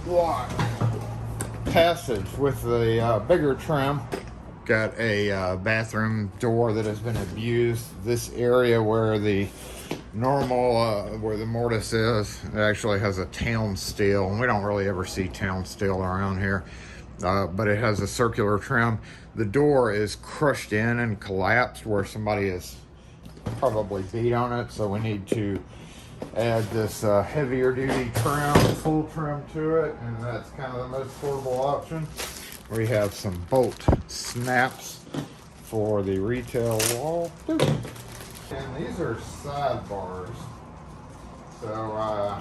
lock passage with the bigger trim. Got a bathroom door that has been abused. This area where the normal, where the mortise is, it actually has a town steel, and we don't really ever see town steel around here. But it has a circular trim. The door is crushed in and collapsed where somebody has probably beat on it, so we need to add this heavier duty trim, full trim to it, and that's kind of the most portable option. We have some bolt snaps for the retail wall. And these are sidebars. So,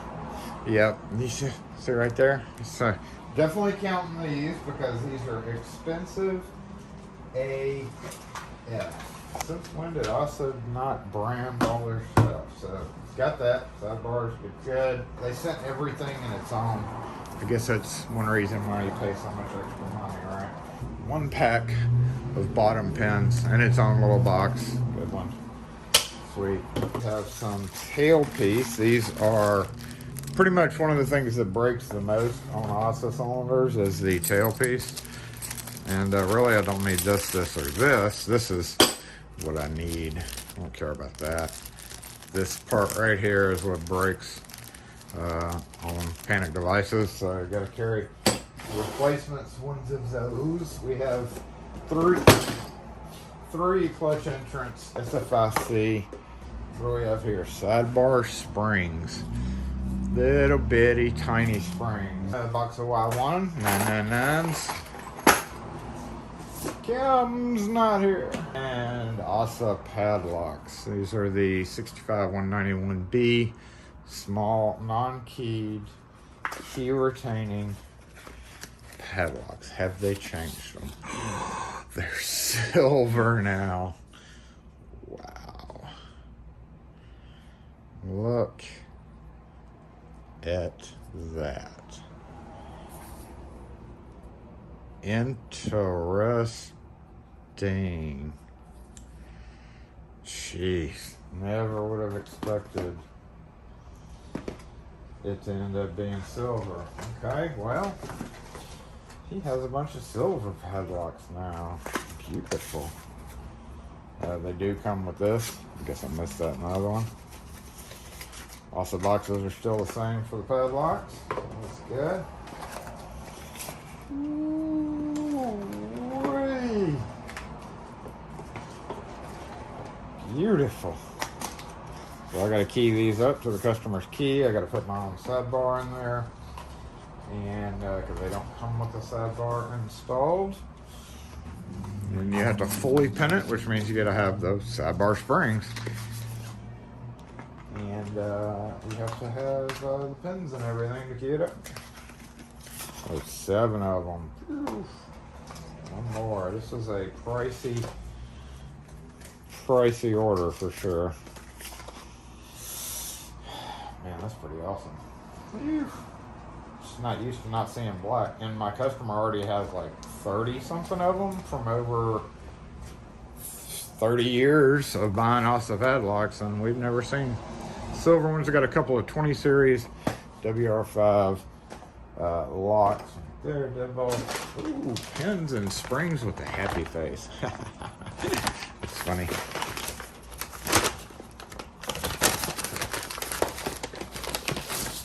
yep, you see right there? So definitely counting these because these are expensive AF. Since when did ASSA not brand all their stuff? So got that. Sidebars get good. They sent everything in its own. I guess that's one reason why you pay so much extra money, right? One pack of bottom pins in its own little box. Good one. Sweet. We have some tailpiece. These are pretty much one of the things that breaks the most on ASSA cylinders is the tailpiece. And really I don't need this, or this. This is what I need. I don't care about that. This part right here is what breaks on panic devices, so I gotta carry replacements, ones of those. We have three clutch entrance SFIC. What do we have here? Sidebar springs. Little bitty tiny springs. A box of Y1 999s. Kim's not here. And ASSA padlocks. These are the 65191B. Small, non-keyed, key retaining padlocks. Have they changed them? They're silver now. Wow. Look at that. Interesting. Jeez, never would have expected it to end up being silver. Okay, well, he has a bunch of silver padlocks now. Beautiful. They do come with this. I guess I missed that in the other one. Also, boxes are still the same for the padlocks. That's good. Ooh-wee. Beautiful. So I got to key these up to the customer's key. I got to put my own sidebar in there, and because they don't come with the sidebar installed, and you have to fully pin it, which means you got to have those sidebar springs, and you have to have the pins and everything to key it up. There's 7 of them. Oof. One more. This is a pricey order for sure. Man, that's pretty awesome. Just not used to not seeing black. And my customer already has like 30 something of them from over 30 years of buying ASSA padlocks, and we've never seen silver ones. I got a couple of 20 series WR5 locks. There, Devil. Ooh, pins and springs with a happy face. It's funny.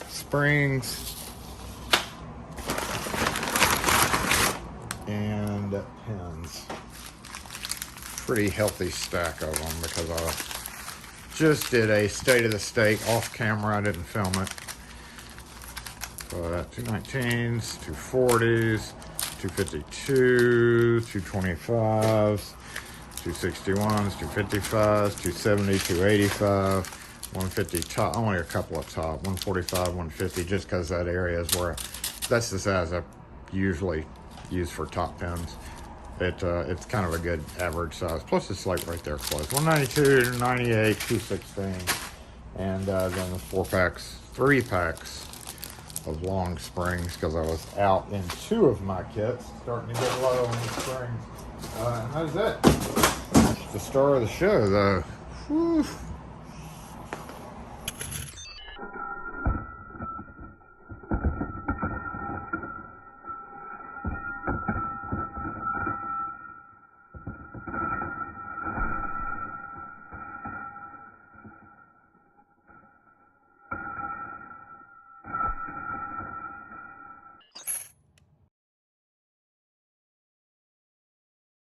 Springs and pins. Pretty healthy stack of them because I just did a state of the state off camera. I didn't film it. But 219s, 240s, 252, 225s, 261s, 255s, 270, 285. 150 top, only a couple of top, 145, 150, just because that area is where, that's the size I usually use for top pins. It's kind of a good average size. Plus it's like right there close. 192, 98, 216, and then the 3 packs of long springs because I was out in 2 of my kits, starting to get low on the springs. And that's it. That's the star of the show, though. Whew.